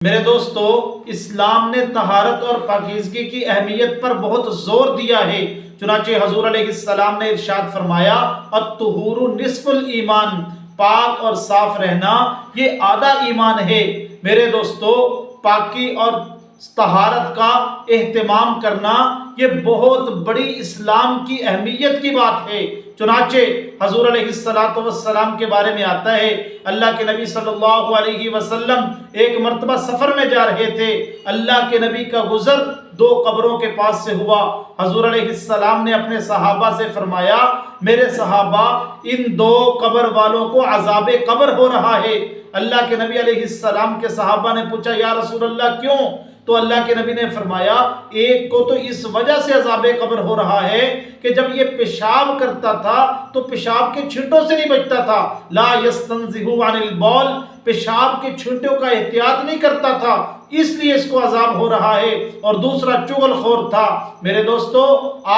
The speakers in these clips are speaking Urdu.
میرے دوستو، اسلام نے طہارت اور پاکیزگی کی اہمیت پر بہت زور دیا ہے۔ چنانچہ حضور علیہ السلام نے ارشاد فرمایا، الطہور نصف الایمان، پاک اور صاف رہنا یہ آدھا ایمان ہے۔ میرے دوستو، پاکی اور طہارت کا اہتمام کرنا یہ بہت بڑی اسلام کی اہمیت کی بات ہے۔ چنانچہ حضور علیہ السلام کے بارے میں آتا ہے، اللہ کے نبی صلی اللہ علیہ وسلم ایک مرتبہ سفر میں جا رہے تھے۔ اللہ کے نبی کا گزر دو قبروں کے پاس سے ہوا۔ حضور علیہ السلام نے اپنے صحابہ سے فرمایا، میرے صحابہ، ان دو قبر والوں کو عذاب قبر ہو رہا ہے۔ اللہ کے نبی علیہ السلام کے صحابہ نے پوچھا، یا رسول اللہ کیوں؟ تو اللہ کے نبی نے فرمایا، ایک کو تو اس وجہ سے عذاب قبر ہو رہا ہے کہ جب یہ پیشاب کرتا تھا تو پیشاب کے چھینٹوں سے نہیں بچتا تھا، لا یستنزہ عن البول، پیشاب کے چھینٹوں کا احتیاط نہیں کرتا تھا، اس لیے اس کو عذاب ہو رہا ہے۔ اور دوسرا چغل خور تھا۔ میرے دوستو،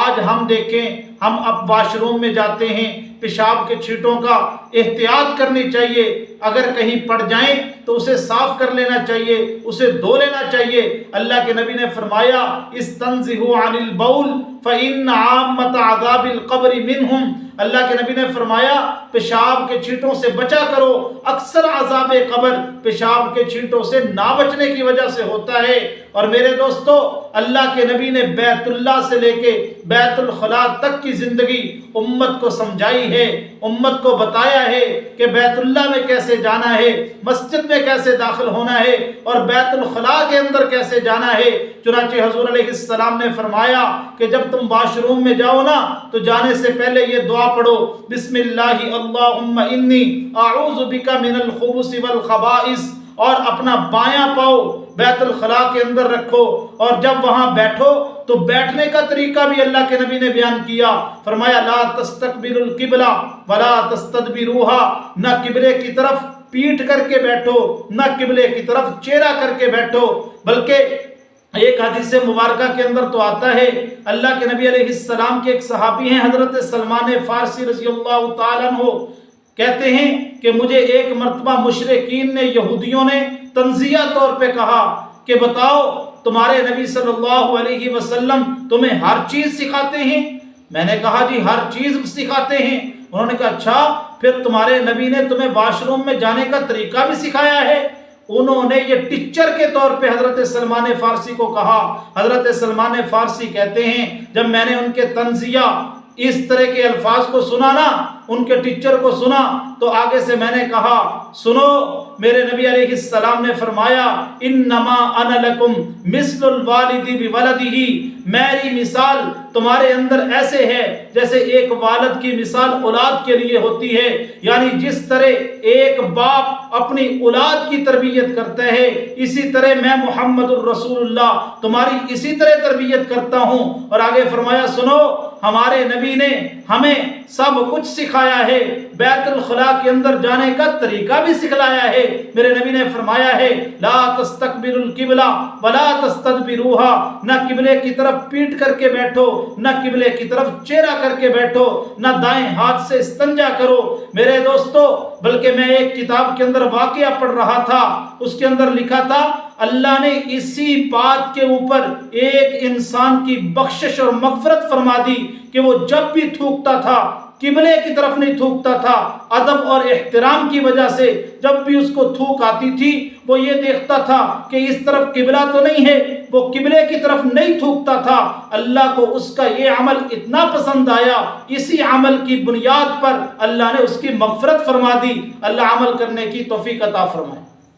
آج ہم دیکھیں، ہم اب واش روم میں جاتے ہیں، پیشاب کے چھینٹوں کا احتیاط کرنی چاہیے، اگر کہیں پڑ جائیں تو اسے صاف کر لینا چاہیے، اسے دھو لینا چاہیے۔ اللہ کے نبی نے فرمایا، استنزہوا عن البول فإن عامۃ عذاب القبر منہم، اللہ کے نبی نے فرمایا پیشاب کے چھینٹوں سے بچا کرو، اکثر عذاب قبر پیشاب کے چھینٹوں سے نہ بچنے کی وجہ سے ہوتا ہے۔ اور میرے دوستو، اللہ کے نبی نے بیت اللہ سے لے کے بیت الخلاء تک کی زندگی امت کو سمجھائی ہے، امت کو بتایا ہے کہ بیت اللہ میں کیسے جانا ہے، مسجد میں کیسے داخل ہونا ہے، اور بیت الخلاء کے اندر کیسے جانا ہے۔ چنانچہ حضور علیہ السلام نے فرمایا کہ جب تم واش روم میں جاؤ نا تو جانے سے پہلے یہ دعا پڑھو، بسم اللہ اللہم انی اعوذ بک من الخبث والخبائث، اور اپنا بایاں پاؤ بیت الخلاء کے اندر رکھو، اور جب وہاں بیٹھو تو بیٹھنے کا طریقہ بھی اللہ کے نبی نے بیان کیا۔ فرمایا، لا تستقبلوا القبلہ ولا تستدبروها، نہ قبلے کی طرف پیٹ کر کے بیٹھو، نہ قبلے کی طرف چہرہ کر کے بیٹھو، بلکہ ایک حدیث مبارکہ کے اندر تو آتا ہے، اللہ کے نبی علیہ السلام کے ایک صحابی ہیں حضرت سلمان فارسی رضی اللہ تعالیٰ عنہ، کہتے ہیں کہ مجھے ایک مرتبہ مشرکین نے، یہودیوں نے تنزیہ طور پہ کہا کہ بتاؤ تمہارے نبی صلی اللہ علیہ وسلم تمہیں ہر چیز سکھاتے ہیں؟ میں نے کہا جی ہر چیز سکھاتے ہیں۔ انہوں نے کہا اچھا، پھر تمہارے نبی نے تمہیں واش روم میں جانے کا طریقہ بھی سکھایا ہے؟ انہوں نے یہ ٹیچر کے طور پہ حضرت سلمان فارسی کو کہا۔ حضرت سلمان فارسی کہتے ہیں، جب میں نے ان کے تنزیہ اس طرح کے الفاظ کو سنا نا، ان کے ٹیچر کو سنا، تو آگے سے میں نے کہا، سنو، میرے نبی علیہ السلام نے فرمایا، انما انا لکم مثل الوالد بولدہ، میری مثال تمہارے اندر ایسے ہے جیسے ایک والد کی مثال اولاد کے لیے ہوتی ہے، یعنی جس طرح ایک باپ اپنی اولاد کی تربیت کرتا ہے، اسی طرح میں محمد الرسول اللہ تمہاری اسی طرح تربیت کرتا ہوں۔ اور آگے فرمایا، سنو، ہمارے نبی نے ہمیں سب کچھ سکھایا ہے، بیت الخلاء کے اندر جانے کا طریقہ بھی سکھلایا ہے۔ میرے نبی نے فرمایا ہے، لا تستقبلوا القبلہ ولا تستدبروها، نہ قبلے کی طرف پیٹ کر کے بیٹھو، نہ قبلے کی طرف چہرہ کر کے بیٹھو، نہ دائیں ہاتھ سے استنجا کرو۔ میرے دوستو، بلکہ میں ایک کتاب کے اندر واقعہ پڑھ رہا تھا، اس کے اندر لکھا تھا، اللہ نے اسی بات کے اوپر ایک انسان کی بخشش اور مغفرت فرما دی کہ وہ جب بھی تھوکتا تھا قبلے کی طرف نہیں تھوکتا تھا۔ ادب اور احترام کی وجہ سے جب بھی اس کو تھوک آتی تھی، وہ یہ دیکھتا تھا کہ اس طرف قبلہ تو نہیں ہے، وہ قبلے کی طرف نہیں تھوکتا تھا۔ اللہ کو اس کا یہ عمل اتنا پسند آیا، اسی عمل کی بنیاد پر اللہ نے اس کی مغفرت فرما دی۔ اللہ عمل کرنے کی توفیق عطا فرمائے۔